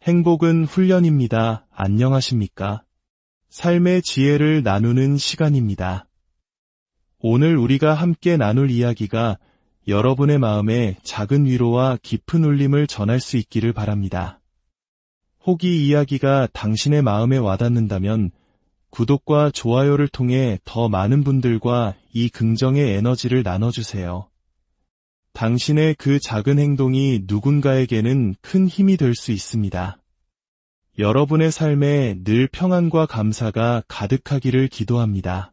행복은 훈련입니다. 안녕하십니까? 삶의 지혜를 나누는 시간입니다. 오늘 우리가 함께 나눌 이야기가 여러분의 마음에 작은 위로와 깊은 울림을 전할 수 있기를 바랍니다. 혹 이 이야기가 당신의 마음에 와닿는다면 구독과 좋아요를 통해 더 많은 분들과 이 긍정의 에너지를 나눠주세요. 당신의 그 작은 행동이 누군가에게는 큰 힘이 될 수 있습니다. 여러분의 삶에 늘 평안과 감사가 가득하기를 기도합니다.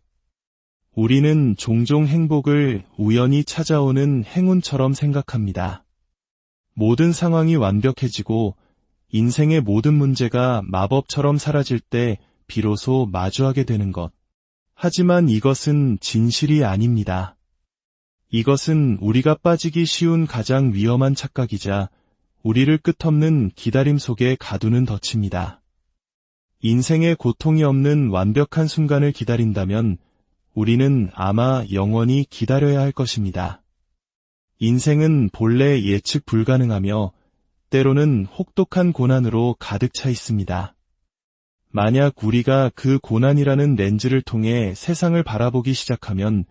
우리는 종종 행복을 우연히 찾아오는 행운처럼 생각합니다. 모든 상황이 완벽해지고 인생의 모든 문제가 마법처럼 사라질 때 비로소 마주하게 되는 것. 하지만 이것은 진실이 아닙니다. 이것은 우리가 빠지기 쉬운 가장 위험한 착각이자 우리를 끝없는 기다림 속에 가두는 덫입니다. 인생에 고통이 없는 완벽한 순간을 기다린다면 우리는 아마 영원히 기다려야 할 것입니다. 인생은 본래 예측 불가능하며 때로는 혹독한 고난으로 가득 차 있습니다. 만약 우리가 그 고난이라는 렌즈를 통해 세상을 바라보기 시작하면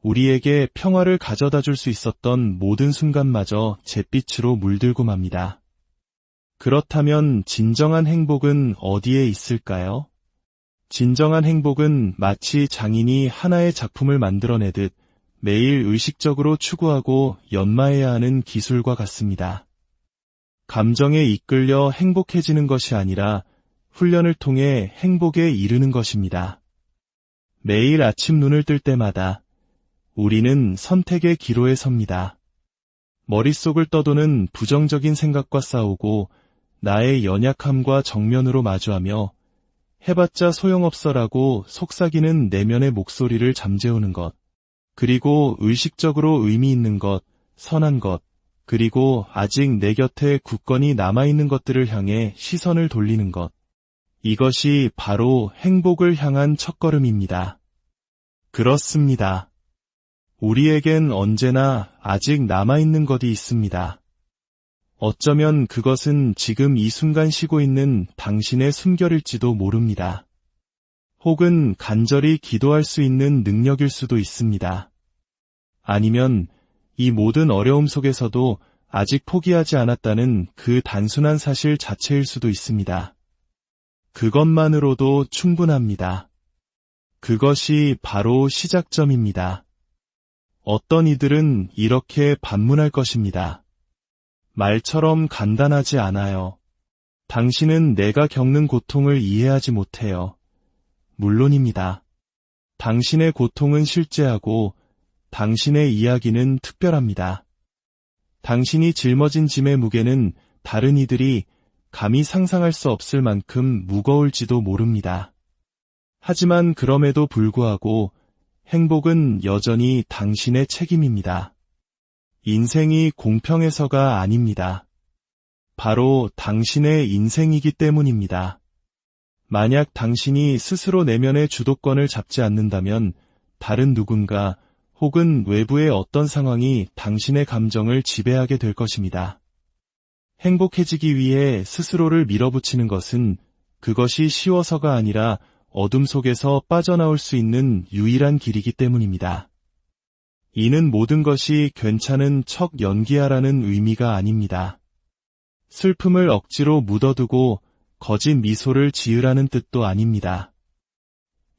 우리에게 평화를 가져다 줄 수 있었던 모든 순간마저 잿빛으로 물들고 맙니다. 그렇다면 진정한 행복은 어디에 있을까요? 진정한 행복은 마치 장인이 하나의 작품을 만들어내듯 매일 의식적으로 추구하고 연마해야 하는 기술과 같습니다. 감정에 이끌려 행복해지는 것이 아니라 훈련을 통해 행복에 이르는 것입니다. 매일 아침 눈을 뜰 때마다 우리는 선택의 기로에 섭니다. 머릿속을 떠도는 부정적인 생각과 싸우고 나의 연약함과 정면으로 마주하며 해봤자 소용없어라고 속삭이는 내면의 목소리를 잠재우는 것, 그리고 의식적으로 의미 있는 것, 선한 것, 그리고 아직 내 곁에 굳건히 남아있는 것들을 향해 시선을 돌리는 것. 이것이 바로 행복을 향한 첫걸음입니다. 그렇습니다. 우리에겐 언제나 아직 남아있는 것이 있습니다. 어쩌면 그것은 지금 이 순간 쉬고 있는 당신의 숨결일지도 모릅니다. 혹은 간절히 기도할 수 있는 능력일 수도 있습니다. 아니면 이 모든 어려움 속에서도 아직 포기하지 않았다는 그 단순한 사실 자체일 수도 있습니다. 그것만으로도 충분합니다. 그것이 바로 시작점입니다. 어떤 이들은 이렇게 반문할 것입니다. 말처럼 간단하지 않아요. 당신은 내가 겪는 고통을 이해하지 못해요. 물론입니다. 당신의 고통은 실제하고 당신의 이야기는 특별합니다. 당신이 짊어진 짐의 무게는 다른 이들이 감히 상상할 수 없을 만큼 무거울지도 모릅니다. 하지만 그럼에도 불구하고 행복은 여전히 당신의 책임입니다. 인생이 공평해서가 아닙니다. 바로 당신의 인생이기 때문입니다. 만약 당신이 스스로 내면의 주도권을 잡지 않는다면 다른 누군가 혹은 외부의 어떤 상황이 당신의 감정을 지배하게 될 것입니다. 행복해지기 위해 스스로를 밀어붙이는 것은 그것이 쉬워서가 아니라 어둠 속에서 빠져나올 수 있는 유일한 길이기 때문입니다. 이는 모든 것이 괜찮은 척 연기하라는 의미가 아닙니다. 슬픔을 억지로 묻어두고 거짓 미소를 지으라는 뜻도 아닙니다.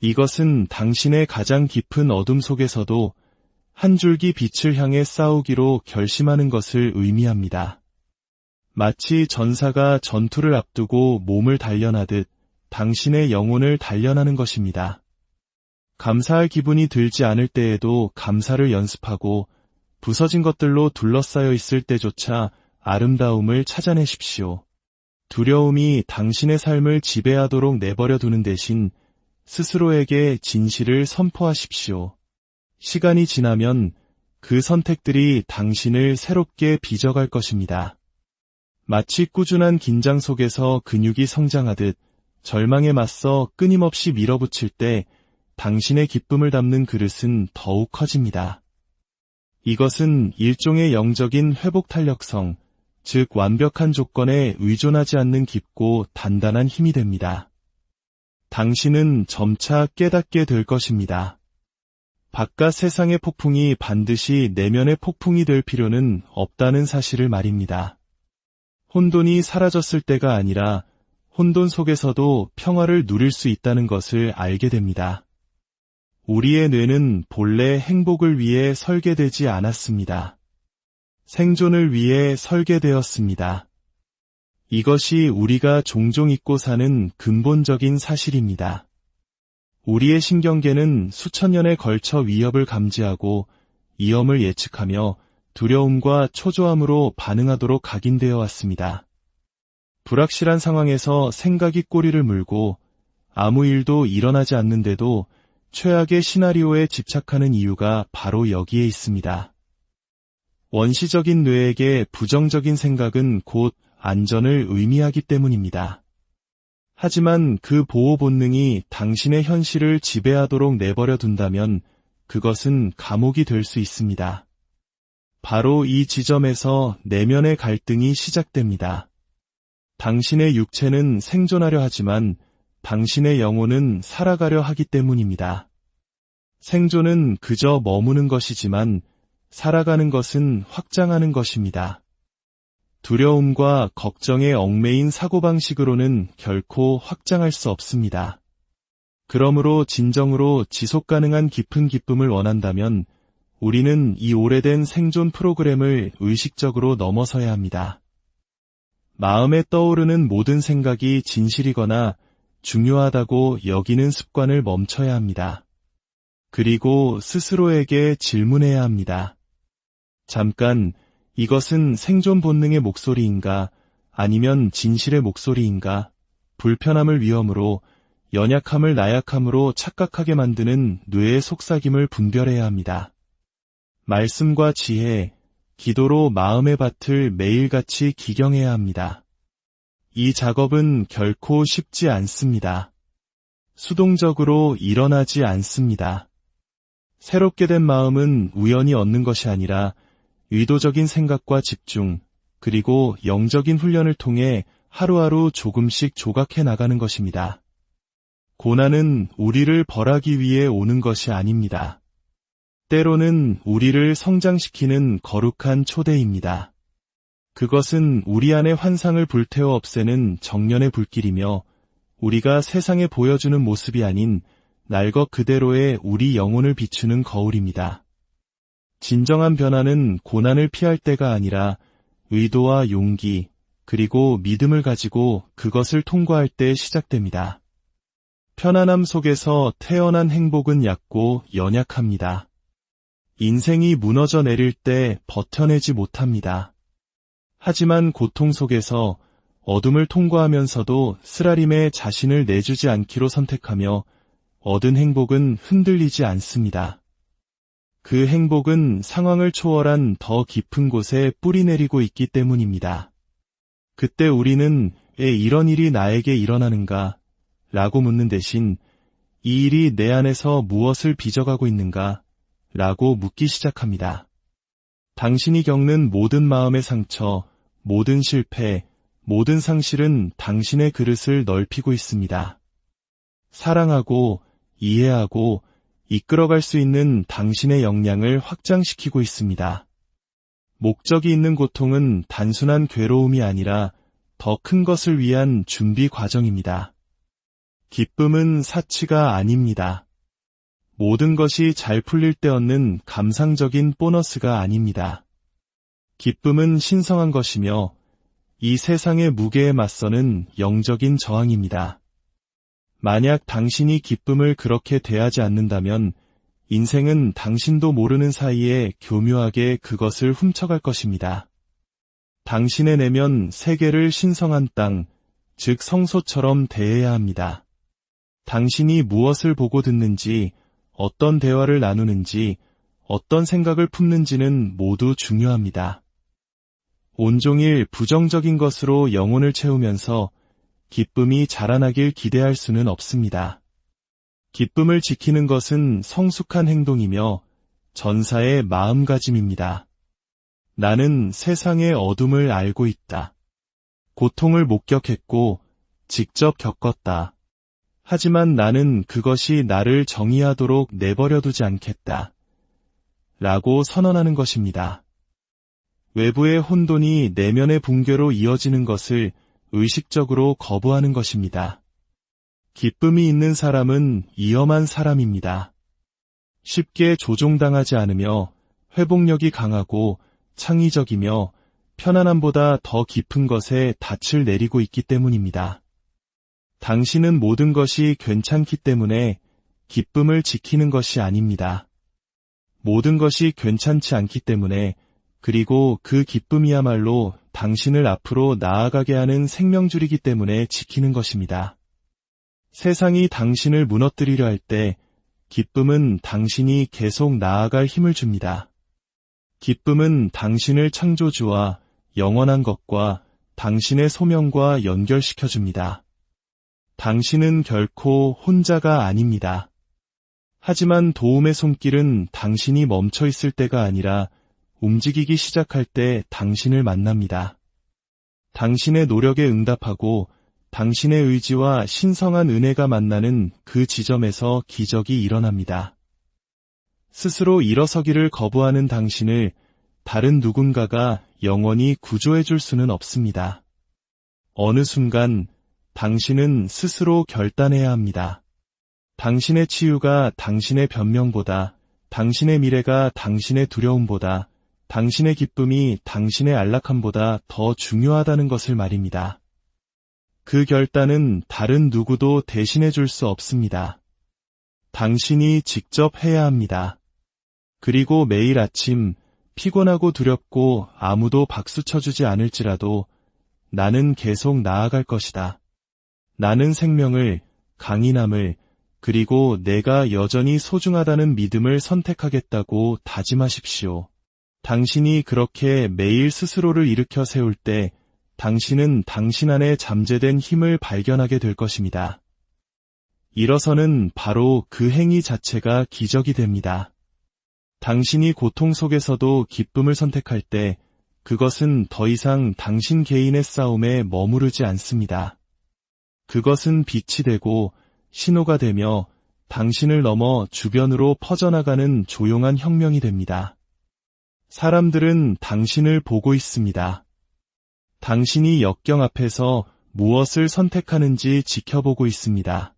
이것은 당신의 가장 깊은 어둠 속에서도 한 줄기 빛을 향해 싸우기로 결심하는 것을 의미합니다. 마치 전사가 전투를 앞두고 몸을 단련하듯 당신의 영혼을 단련하는 것입니다. 감사할 기분이 들지 않을 때에도 감사를 연습하고 부서진 것들로 둘러싸여 있을 때조차 아름다움을 찾아내십시오. 두려움이 당신의 삶을 지배하도록 내버려 두는 대신 스스로에게 진실을 선포하십시오. 시간이 지나면 그 선택들이 당신을 새롭게 빚어갈 것입니다. 마치 꾸준한 긴장 속에서 근육이 성장하듯 절망에 맞서 끊임없이 밀어붙일 때 당신의 기쁨을 담는 그릇은 더욱 커집니다. 이것은 일종의 영적인 회복 탄력성, 즉 완벽한 조건에 의존하지 않는 깊고 단단한 힘이 됩니다. 당신은 점차 깨닫게 될 것입니다. 바깥 세상의 폭풍이 반드시 내면의 폭풍이 될 필요는 없다는 사실을 말입니다. 혼돈이 사라졌을 때가 아니라 혼돈 속에서도 평화를 누릴 수 있다는 것을 알게 됩니다. 우리의 뇌는 본래 행복을 위해 설계되지 않았습니다. 생존을 위해 설계되었습니다. 이것이 우리가 종종 잊고 사는 근본적인 사실입니다. 우리의 신경계는 수천 년에 걸쳐 위협을 감지하고 위험을 예측하며 두려움과 초조함으로 반응하도록 각인되어 왔습니다. 불확실한 상황에서 생각이 꼬리를 물고 아무 일도 일어나지 않는데도 최악의 시나리오에 집착하는 이유가 바로 여기에 있습니다. 원시적인 뇌에게 부정적인 생각은 곧 안전을 의미하기 때문입니다. 하지만 그 보호 본능이 당신의 현실을 지배하도록 내버려 둔다면 그것은 감옥이 될 수 있습니다. 바로 이 지점에서 내면의 갈등이 시작됩니다. 당신의 육체는 생존하려 하지만 당신의 영혼은 살아가려 하기 때문입니다. 생존은 그저 머무는 것이지만 살아가는 것은 확장하는 것입니다. 두려움과 걱정에 얽매인 사고방식으로는 결코 확장할 수 없습니다. 그러므로 진정으로 지속가능한 깊은 기쁨을 원한다면 우리는 이 오래된 생존 프로그램을 의식적으로 넘어서야 합니다. 마음에 떠오르는 모든 생각이 진실이거나 중요하다고 여기는 습관을 멈춰야 합니다. 그리고 스스로에게 질문해야 합니다. 잠깐, 이것은 생존 본능의 목소리인가 아니면 진실의 목소리인가? 불편함을 위험으로, 연약함을 나약함으로 착각하게 만드는 뇌의 속삭임을 분별해야 합니다. 말씀과 지혜, 기도로 마음의 밭을 매일같이 기경해야 합니다. 이 작업은 결코 쉽지 않습니다. 수동적으로 일어나지 않습니다. 새롭게 된 마음은 우연히 얻는 것이 아니라 의도적인 생각과 집중, 그리고 영적인 훈련을 통해 하루하루 조금씩 조각해 나가는 것입니다. 고난은 우리를 벌하기 위해 오는 것이 아닙니다. 때로는 우리를 성장시키는 거룩한 초대입니다. 그것은 우리 안의 환상을 불태워 없애는 정련의 불길이며 우리가 세상에 보여주는 모습이 아닌 날 것 그대로의 우리 영혼을 비추는 거울입니다. 진정한 변화는 고난을 피할 때가 아니라 의도와 용기, 그리고 믿음을 가지고 그것을 통과할 때 시작됩니다. 편안함 속에서 태어난 행복은 얕고 연약합니다. 인생이 무너져 내릴 때 버텨내지 못합니다. 하지만 고통 속에서 어둠을 통과하면서도 쓰라림에 자신을 내주지 않기로 선택하며 얻은 행복은 흔들리지 않습니다. 그 행복은 상황을 초월한 더 깊은 곳에 뿌리내리고 있기 때문입니다. 그때 우리는 왜 이런 일이 나에게 일어나는가? 라고 묻는 대신 이 일이 내 안에서 무엇을 빚어가고 있는가? 라고 묻기 시작합니다. 당신이 겪는 모든 마음의 상처, 모든 실패, 모든 상실은 당신의 그릇을 넓히고 있습니다. 사랑하고 이해하고 이끌어갈 수 있는 당신의 역량을 확장시키고 있습니다. 목적이 있는 고통은 단순한 괴로움이 아니라 더 큰 것을 위한 준비 과정입니다. 기쁨은 사치가 아닙니다. 모든 것이 잘 풀릴 때 얻는 감상적인 보너스가 아닙니다. 기쁨은 신성한 것이며 이 세상의 무게에 맞서는 영적인 저항입니다. 만약 당신이 기쁨을 그렇게 대하지 않는다면 인생은 당신도 모르는 사이에 교묘하게 그것을 훔쳐갈 것입니다. 당신의 내면 세계를 신성한 땅, 즉 성소처럼 대해야 합니다. 당신이 무엇을 보고 듣는지, 어떤 대화를 나누는지, 어떤 생각을 품는지는 모두 중요합니다. 온종일 부정적인 것으로 영혼을 채우면서 기쁨이 자라나길 기대할 수는 없습니다. 기쁨을 지키는 것은 성숙한 행동이며 전사의 마음가짐입니다. 나는 세상의 어둠을 알고 있다. 고통을 목격했고 직접 겪었다. 하지만 나는 그것이 나를 정의하도록 내버려두지 않겠다. 라고 선언하는 것입니다. 외부의 혼돈이 내면의 붕괴로 이어지는 것을 의식적으로 거부하는 것입니다. 기쁨이 있는 사람은 위험한 사람입니다. 쉽게 조종당하지 않으며 회복력이 강하고 창의적이며 편안함보다 더 깊은 것에 닻을 내리고 있기 때문입니다. 당신은 모든 것이 괜찮기 때문에 기쁨을 지키는 것이 아닙니다. 모든 것이 괜찮지 않기 때문에, 그리고 그 기쁨이야말로 당신을 앞으로 나아가게 하는 생명줄이기 때문에 지키는 것입니다. 세상이 당신을 무너뜨리려 할 때 기쁨은 당신이 계속 나아갈 힘을 줍니다. 기쁨은 당신을 창조주와 영원한 것과 당신의 소명과 연결시켜줍니다. 당신은 결코 혼자가 아닙니다. 하지만 도움의 손길은 당신이 멈춰 있을 때가 아니라 움직이기 시작할 때 당신을 만납니다. 당신의 노력에 응답하고 당신의 의지와 신성한 은혜가 만나는 그 지점에서 기적이 일어납니다. 스스로 일어서기를 거부하는 당신을 다른 누군가가 영원히 구조해 줄 수는 없습니다. 어느 순간 당신은 스스로 결단해야 합니다. 당신의 치유가 당신의 변명보다, 당신의 미래가 당신의 두려움보다, 당신의 기쁨이 당신의 안락함보다 더 중요하다는 것을 말입니다. 그 결단은 다른 누구도 대신해 줄 수 없습니다. 당신이 직접 해야 합니다. 그리고 매일 아침 피곤하고 두렵고 아무도 박수 쳐주지 않을지라도 나는 계속 나아갈 것이다. 나는 생명을, 강인함을, 그리고 내가 여전히 소중하다는 믿음을 선택하겠다고 다짐하십시오. 당신이 그렇게 매일 스스로를 일으켜 세울 때 당신은 당신 안에 잠재된 힘을 발견하게 될 것입니다. 일어서는 바로 그 행위 자체가 기적이 됩니다. 당신이 고통 속에서도 기쁨을 선택할 때 그것은 더 이상 당신 개인의 싸움에 머무르지 않습니다. 그것은 빛이 되고 신호가 되며 당신을 넘어 주변으로 퍼져나가는 조용한 혁명이 됩니다. 사람들은 당신을 보고 있습니다. 당신이 역경 앞에서 무엇을 선택하는지 지켜보고 있습니다.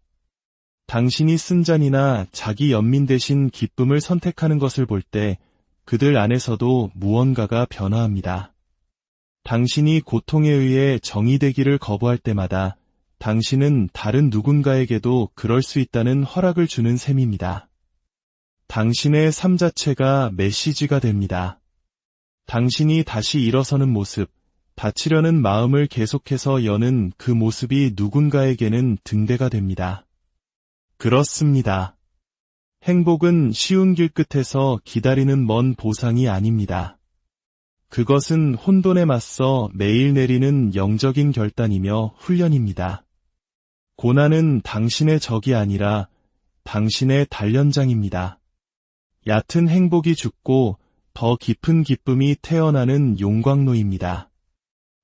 당신이 쓴잔이나 자기 연민 대신 기쁨을 선택하는 것을 볼 때 그들 안에서도 무언가가 변화합니다. 당신이 고통에 의해 정의되기를 거부할 때마다 당신은 다른 누군가에게도 그럴 수 있다는 허락을 주는 셈입니다. 당신의 삶 자체가 메시지가 됩니다. 당신이 다시 일어서는 모습, 다치려는 마음을 계속해서 여는 그 모습이 누군가에게는 등대가 됩니다. 그렇습니다. 행복은 쉬운 길 끝에서 기다리는 먼 보상이 아닙니다. 그것은 혼돈에 맞서 매일 내리는 영적인 결단이며 훈련입니다. 고난은 당신의 적이 아니라 당신의 단련장입니다. 얕은 행복이 죽고 더 깊은 기쁨이 태어나는 용광로입니다.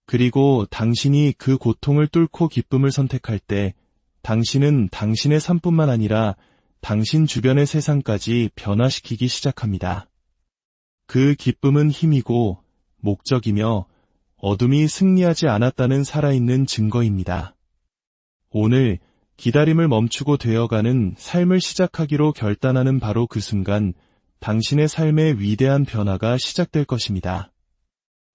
그리고 당신이 그 고통을 뚫고 기쁨을 선택할 때 당신은 당신의 삶뿐만 아니라 당신 주변의 세상까지 변화시키기 시작합니다. 그 기쁨은 힘이고 목적이며 어둠이 승리하지 않았다는 살아있는 증거입니다. 오늘 기다림을 멈추고 되어가는 삶을 시작하기로 결단하는 바로 그 순간 당신의 삶의 위대한 변화가 시작될 것입니다.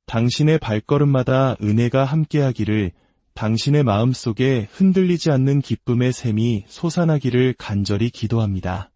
당신의 발걸음마다 은혜가 함께하기를, 당신의 마음속에 흔들리지 않는 기쁨의 샘이 솟아나기를 간절히 기도합니다.